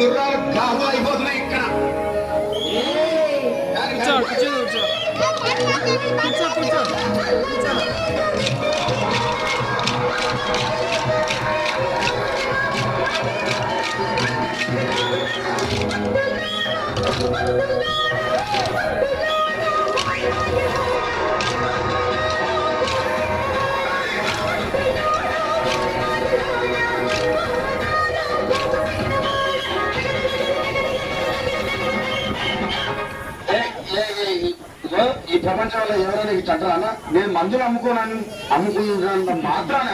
గుర్రాలు కాదు అయిపోతున్నాయి ఇక్కడ. ఈ ప్రపంచంలో ఎవరైనా ఇట్లా అంటారా? నేను మందులు అమ్ముకున్నంత మాత్రాన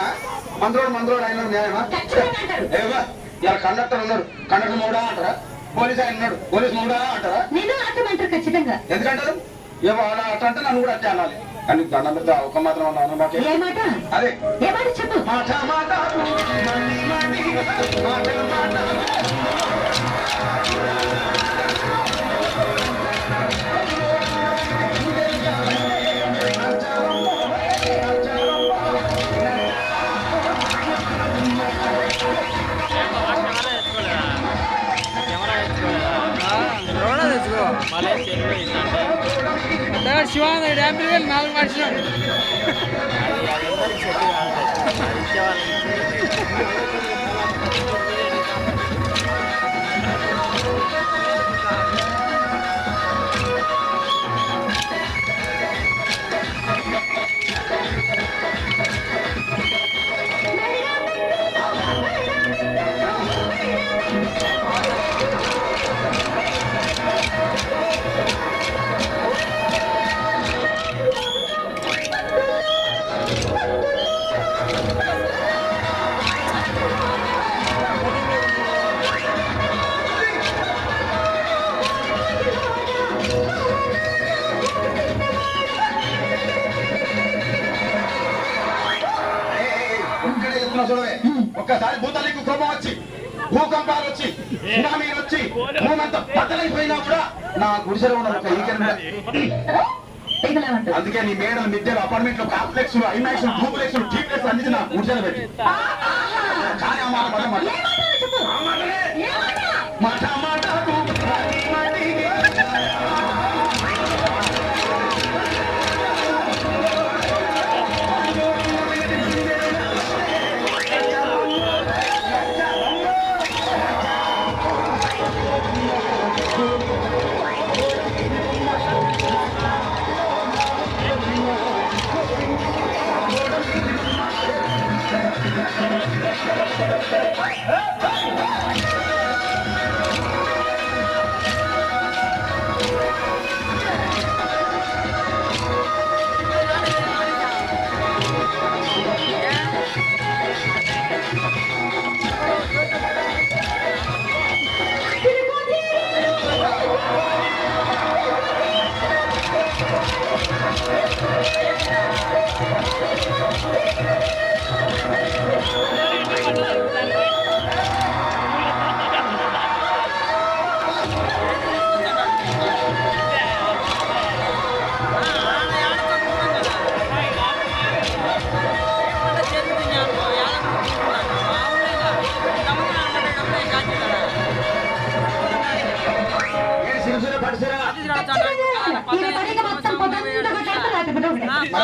మందులోడు అయినా న్యాయమా? ఇలా కండక్టర్ ఉన్నాడు, కండక్టర్ మూడా అంటారా? పోలీస్ ఆయన ఉన్నాడు, పోలీస్ మూడా అంటారా? ఎందుకంటారు? ఏమో అలా అట్లా అంటే నన్ను కూడా అట్టే అనాలి. కానీ దండం పెద్ద ఒక మాత్రం అన్నాను. అదే శివానంద డ్యామ్ 4 వర్షం ఒక్కసారి భూతానికి కోపం వచ్చి భూకంపాలు వచ్చి సునామీలు వచ్చి భూమంతా బద్దలైపోయినా కూడా నా గుడిసెలో ఉన్న ఒక ఈకెన్. అందుకే నీ మేడలు మిద్దెలు అపార్ట్మెంట్ లో కాంప్లెక్స్ ఐమాక్స్ డూప్లెక్స్ టీప్లెక్స్ అన్ని నా గుడిసెలు పెట్టి. కానీ ఆ మాట మాట మాట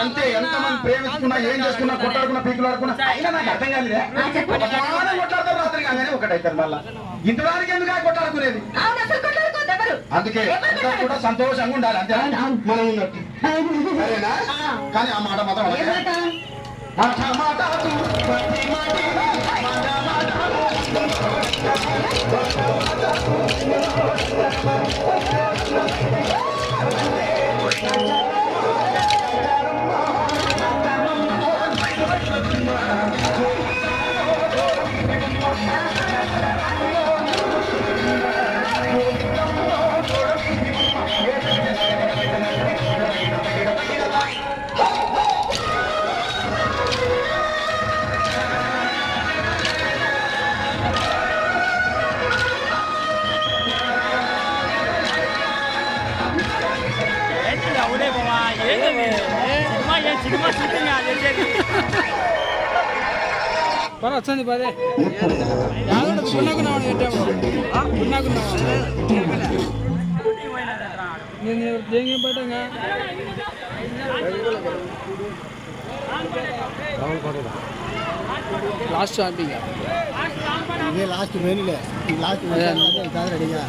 అంతే. ఎంతమంది ప్రేమించుకున్నా ఏం చేసుకున్నా కొట్లాడుకున్నా పీకులు ఆడుకున్నా అయినా నాకు అర్థం కాలేదే. కొట్లాడతారు రాత్రి కానీ ఒకటైతారు మళ్ళా. ఇంతదానికి ఎందుకు కొట్లాడుకునేది? అందుకే కూడా సంతోషంగా ఉండాలి. అంతే మనం ఉన్నట్టు సరేనా? కానీ ఆ మాట మాత్రం వచ్చింది పదే లాస్ట్ చాంపింగ్ ఇదే లాస్ట్ మెయిన్లే లాస్ట్ రెడీగా